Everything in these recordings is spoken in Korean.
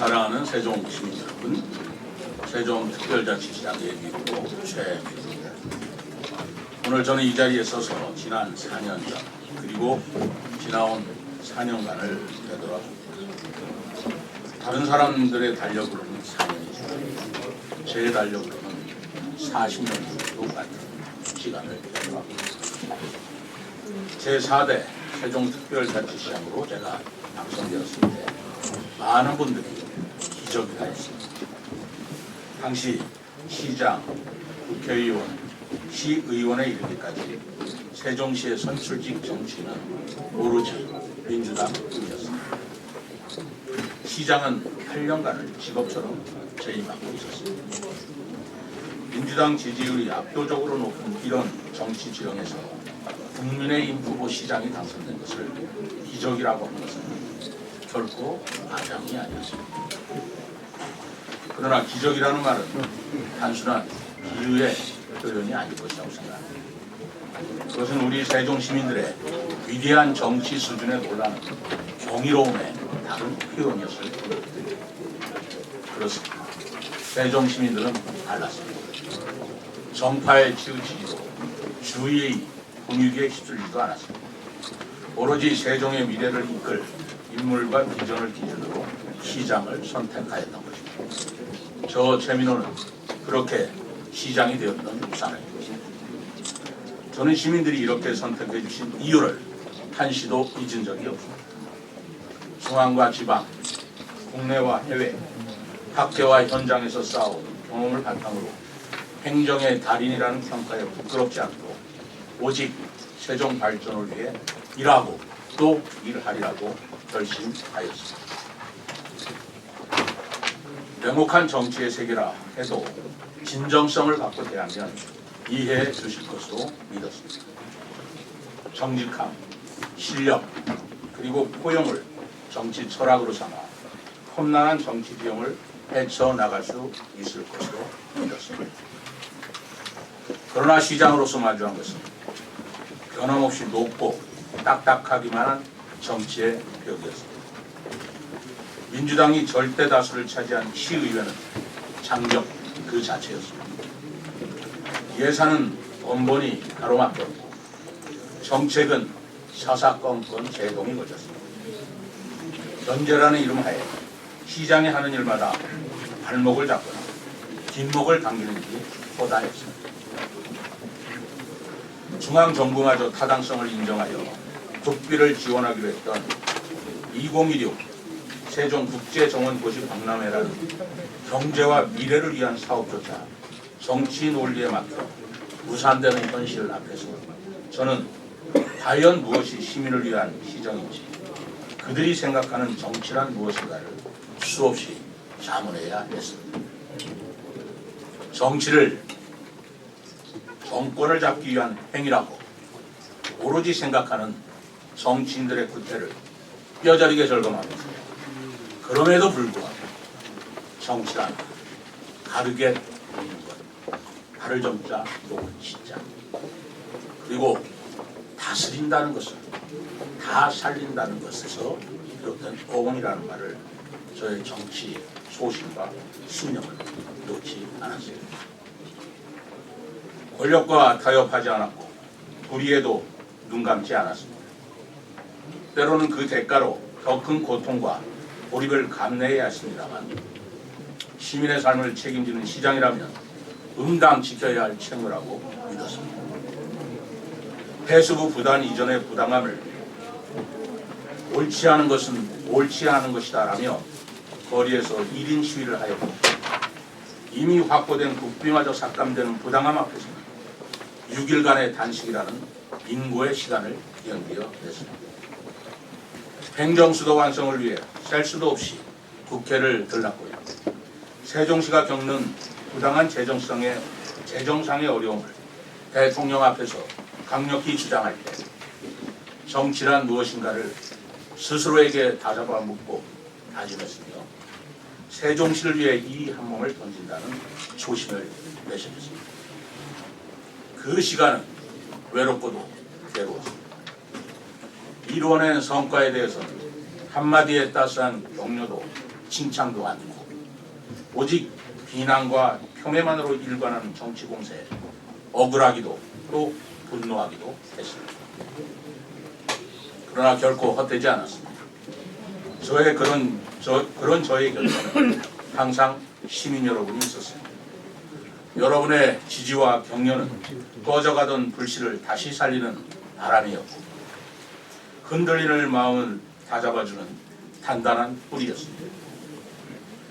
사랑하는 세종 시민 여러분, 세종특별자치시장 예비후보 최민호입니다. 오늘 저는 이 자리에 서서 지난 4년 전 그리고 지나온 4년간을 되돌아봅니다. 다른 사람들의 달력으로는 4년이지만 제 달력으로는 40년 정도 같은 시간을 되돌아봅니다. 제4대 세종특별자치시장으로 제가 당선되었을 때 많은 분들이 기적이라 했습니다. 당시 시장, 국회의원, 시의원에 이르기까지 세종시의 선출직 정치는 오로지 민주당뿐이었습니다. 시장은 8년간을 직업처럼 재임하고 있었습니다. 민주당 지지율이 압도적으로 높은 이런 정치 지형에서 국민의힘 후보 시장이 당선된 것을 기적이라고 하는 것은 결코 과장이 아니었습니다. 그러나 기적이라는 말은 단순한 비유의 표현이 아닐 것이라고 생각합니다. 그것은 우리 세종 시민들의 위대한 정치 수준에 놀라는 경이로움의 다른 표현이었을 뿐입니다. 그렇습니다. 세종 시민들은 달랐습니다. 정파에 치우치지도 주위의 분위기에 휩쓸리지도 않았습니다. 오로지 세종의 미래를 이끌 인물과 비전을 기준으로 시장을 선택하였던 것입니다. 저 최민호는 그렇게 시장이 되었던 사람입니다. 저는 시민들이 이렇게 선택해 주신 이유를 한시도 잊은 적이 없습니다. 중앙과 지방, 국내와 해외, 학계와 현장에서 쌓아온 경험을 바탕으로 행정의 달인이라는 평가에 부끄럽지 않고 오직 세종 발전을 위해 일하고 또 일하리라고 결심하였습니다. 냉혹한 정치의 세계라 해도 진정성을 갖고 대하면 이해해 주실 것으로 믿었습니다. 정직함, 실력, 그리고 포용을 정치 철학으로 삼아 험난한 정치 비용을 헤쳐나갈 수 있을 것으로 믿었습니다. 그러나 시장으로서 마주한 것은 변함없이 높고 딱딱하기만 한 정치의 벽이었습니다. 민주당이 절대 다수를 차지한 시의회는 장벽 그 자체였습니다. 예산은 번번이 가로막혔고 정책은 사사건건 제동이 걸렸습니다. 연재라는 이름하에 시장이 하는 일마다 발목을 잡거나 뒷목을 당기는 일이 허다했습니다. 중앙정부마저 타당성을 인정하여 국비를 지원하기로 했던 2016 세종국제정원도시 박람회라는 경제와 미래를 위한 사업조차 정치 논리에 맡겨 무산되는 현실 앞에서 저는 과연 무엇이 시민을 위한 시정인지 그들이 생각하는 정치란 무엇인가를 수없이 자문해야 했습니다. 정치를 정권을 잡기 위한 행위라고 오로지 생각하는 정치인들의 구태를 뼈저리게 절감하면서 그럼에도 불구하고 정치란 가르게 보이는 것, 가를 정자 녹은 진짜 그리고 다스린다는 것을 다 살린다는 것에서 비롯된 어원이라는 말을 저의 정치 소신과 신념을 놓지 않았습니다. 권력과 타협하지 않았고 불의에도 눈 감지 않았습니다. 때로는 그 대가로 더 큰 고통과 고립을 감내해야 했습니다만 시민의 삶을 책임지는 시장이라면 응당 지켜야 할 책무라고 믿었습니다. 폐수구 부단 이전의 부당함을 옳지 않은 것은 옳지 않은 것이다 라며 거리에서 1인 시위를 하였고 이미 확보된 국비마저 삭감되는 부당함 앞에서는 6일간의 단식이라는 인고의 시간을 연기해냈습니다. 행정수도 완성을 위해 셀 수도 없이 국회를 들렀고요. 세종시가 겪는 부당한 재정상의 어려움을 대통령 앞에서 강력히 주장할 때 정치란 무엇인가를 스스로에게 다잡아 묻고 다짐했으며 세종시를 위해 이 한 몸을 던진다는 초심을 내세웠습니다. 그 시간은 외롭고도 괴로웠습니다. 이루어낸 성과에 대해서는 한마디의 따스한 격려도 칭찬도 아니고 오직 비난과 폄훼만으로 일관하는 정치 공세에 억울하기도 또 분노하기도 했습니다. 그러나 결코 헛되지 않았습니다. 저의 곁에는 항상 시민 여러분이 있었습니다. 여러분의 지지와 격려는 꺼져가던 불씨를 다시 살리는 바람이었고 흔들리는 마음을 다잡아주는 단단한 뿌리였습니다.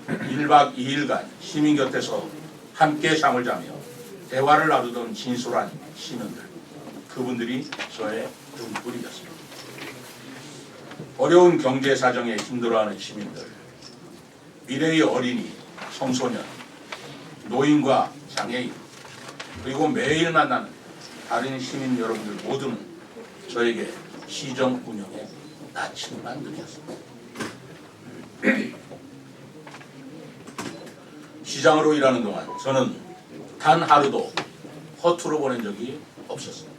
1박 2일간 시민 곁에서 함께 잠을 자며 대화를 나누던 진솔한 시민들, 그분들이 저의 등불이었습니다. 어려운 경제 사정에 힘들어하는 시민들, 미래의 어린이, 청소년, 노인과 장애인, 그리고 매일 만나는 다른 시민 여러분들 모두는 저에게 시정 운영의 낯을 만들었습니다. 시장으로 일하는 동안 저는 단 하루도 허투루 보낸 적이 없었습니다.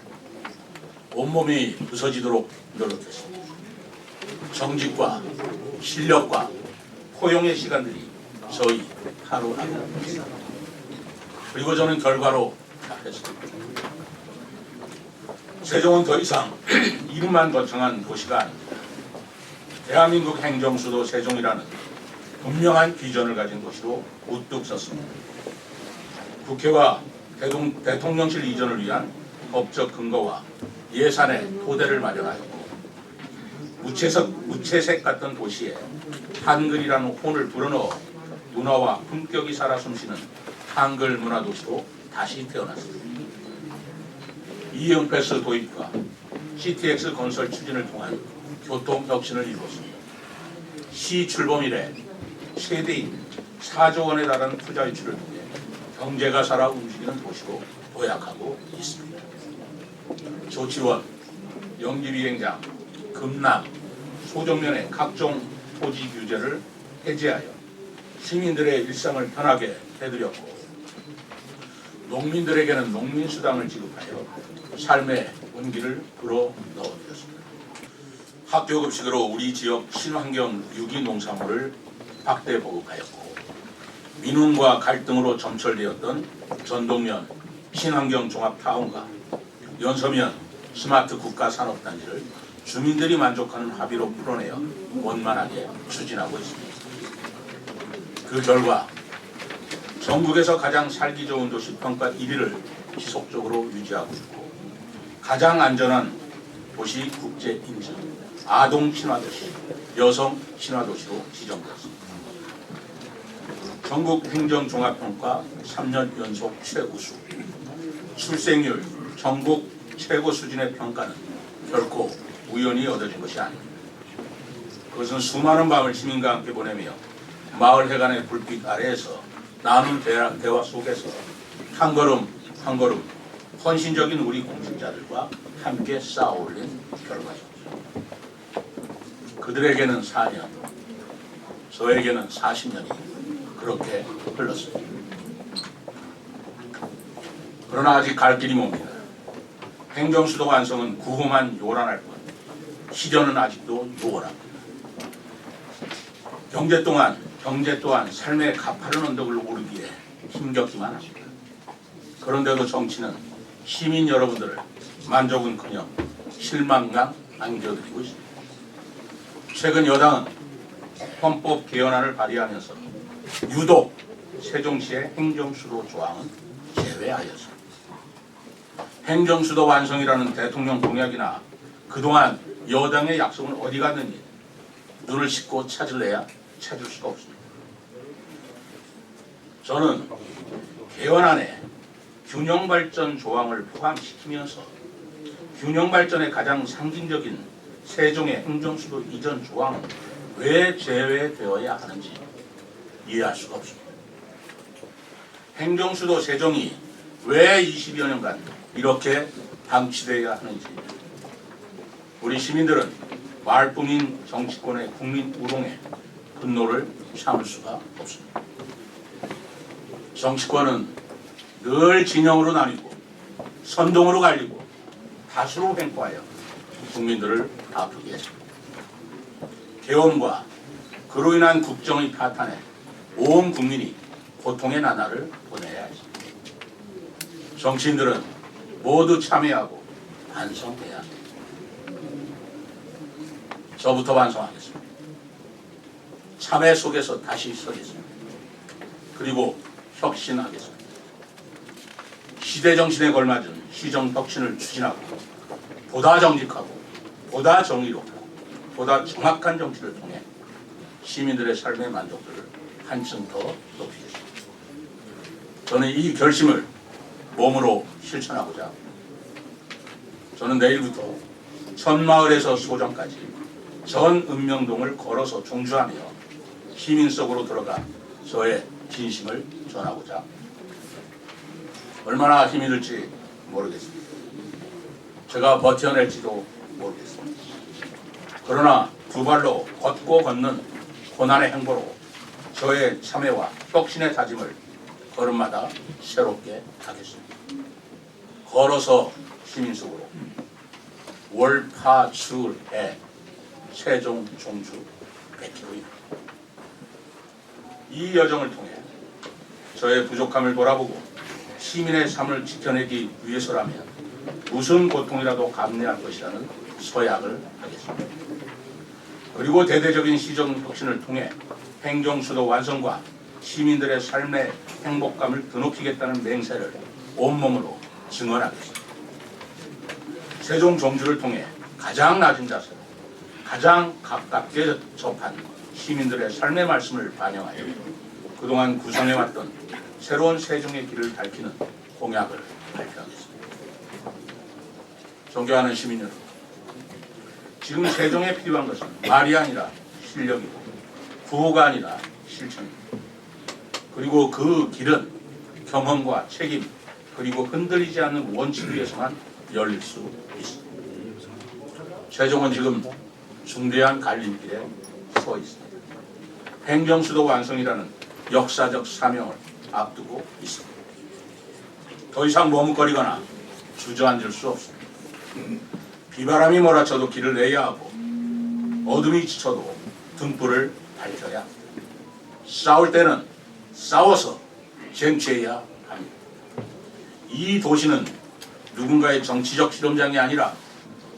온몸이 부서지도록 노력했습니다. 정직과 실력과 포용의 시간들이 저희 하루하루입니다. 그리고 저는 결과로 답했습니다. 세종은 더 이상 이름만 거창한 도시가 아닙니다. 대한민국 행정수도 세종이라는 분명한 비전을 가진 도시로 우뚝 섰습니다. 국회와 대통령실 이전을 위한 법적 근거와 예산의 토대를 마련하였고 무채색 같던 도시에 한글이라는 혼을 불어넣어 문화와 품격이 살아 숨쉬는 한글 문화도시로 다시 태어났습니다. 이응패스 도입과 CTX 건설 추진을 통한 교통혁신을 이루었습니다. 시 출범 이래 최대인 4조 원에 달하는 투자 유치를 통해 경제가 살아 움직이는 도시로 도약하고 있습니다. 조치원, 영지비행장, 금남, 소정면의 각종 토지 규제를 해제하여 시민들의 일상을 편하게 해드렸고 농민들에게는 농민수당을 지급하여 삶의 온기를 불어넣어드렸습니다. 학교급식으로 우리 지역 친환경 유기농산물을 확대 보급하였고 민원과 갈등으로 점철되었던 전동면 친환경 종합타운과 연서면 스마트 국가산업단지를 주민들이 만족하는 합의로 풀어내어 원만하게 추진하고 있습니다. 그 결과 전국에서 가장 살기 좋은 도시 평가 1위를 지속적으로 유지하고 있고 가장 안전한 도시 국제 인증 아동 친화도시, 여성 친화도시로 지정되었습니다. 전국 행정종합평가 3년 연속 최우수, 출생률 전국 최고 수준의 평가는 결코 우연히 얻어진 것이 아닙니다. 그것은 수많은 밤을 시민과 함께 보내며 마을 회관의 불빛 아래에서 나눈 대화 속에서 한 걸음 한 걸음 헌신적인 우리 공직자들과 함께 쌓아올린 결과입니다. 그들에게는 4년, 저에게는 40년이 그렇게 흘렀습니다. 그러나 아직 갈 길이 멉니다. 행정수도 완성은 구호만 요란할 뿐 시전은 아직도 요원합니다. 경제 또한 삶의 가파른 언덕을 오르기에 힘겹기만 합니다. 그런데도 정치는 시민 여러분들을 만족은커녕 실망만 안겨드리고 있습니다. 최근 여당은 헌법 개헌안을 발의하면서 유독 세종시의 행정수도 조항은 제외하였습니다. 행정수도 완성이라는 대통령 공약이나 그동안 여당의 약속은 어디 갔느니 눈을 씻고 찾을래야 찾을 수가 없습니다. 저는 개헌안에 균형발전 조항을 포함시키면서 균형발전의 가장 상징적인 세종의 행정수도 이전 조항은 왜 제외되어야 하는지 이해할 수가 없습니다. 행정수도 세종이 왜 20여 년간 이렇게 방치되어야 하는지 우리 시민들은 말뿐인 정치권의 국민 우롱에 분노를 참을 수가 없습니다. 정치권은 늘 진영으로 나뉘고 선동으로 갈리고 다수로 횡포하여 국민들을 아프게 했습니다. 개헌과 그로 인한 국정의 파탄에 온 국민이 고통의 나날을 보내야 합니다. 정치인들은 모두 참여하고 반성해야 합니다. 저부터 반성하겠습니다. 참회 속에서 다시 서겠습니다. 그리고 혁신하겠습니다. 시대 정신에 걸맞은 시정 혁신을 추진하고 보다 정직하고 보다 정의롭고 보다 정확한 정치를 통해 시민들의 삶의 만족도를 한층 더 높이겠습니다. 저는 이 결심을 몸으로 실천하고자 합니다. 저는 내일부터 천마을에서 소정까지 전 읍명동을 걸어서 종주하며 시민 속으로 들어가 저의 진심을 전하고자 합니다. 얼마나 힘이 들지 모르겠습니다. 제가 버텨낼지도 모르겠습니다. 그러나 두 발로 걷고 걷는 고난의 행보로 저의 참회와 혁신의 다짐을 걸음마다 새롭게 하겠습니다. 걸어서 시민 속으로 월파출해 세종 종주 100km입니다. 이 여정을 통해 저의 부족함을 돌아보고 시민의 삶을 지켜내기 위해서라면 무슨 고통이라도 감내할 것이라는 서약을 하겠습니다. 그리고 대대적인 시정 혁신을 통해 행정수도 완성과 시민들의 삶의 행복감을 드높이겠다는 맹세를 온몸으로 증언하겠습니다. 세종 종주를 통해 가장 낮은 자세로 가장 가깝게 접한 시민들의 삶의 말씀을 반영하여 그동안 구성해왔던 새로운 세종의 길을 밝히는 공약을 발표하겠습니다. 존경하는 시민 여러분, 지금 세종에 필요한 것은 말이 아니라 실력이고 구호가 아니라 실천입니다. 그리고 그 길은 경험과 책임 그리고 흔들리지 않는 원칙 위에서만 열릴 수 있습니다. 세종은 지금 중대한 갈림길에 서 있습니다. 행정수도 완성이라는 역사적 사명을 앞두고 있습니다. 더 이상 머뭇거리거나 주저앉을 수 없습니다. 비바람이 몰아쳐도 길을 내야 하고 어둠이 지쳐도 등불을 밝혀야 합니다. 싸울 때는 싸워서 쟁취해야 합니다. 이 도시는 누군가의 정치적 실험장이 아니라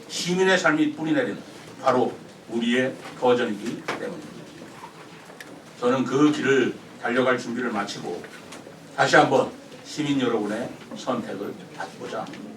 시민의 삶이 뿌리내리는 바로 우리의 터전이기 때문입니다. 저는 그 길을 달려갈 준비를 마치고 다시 한번 시민 여러분의 선택을 받고자 합니다.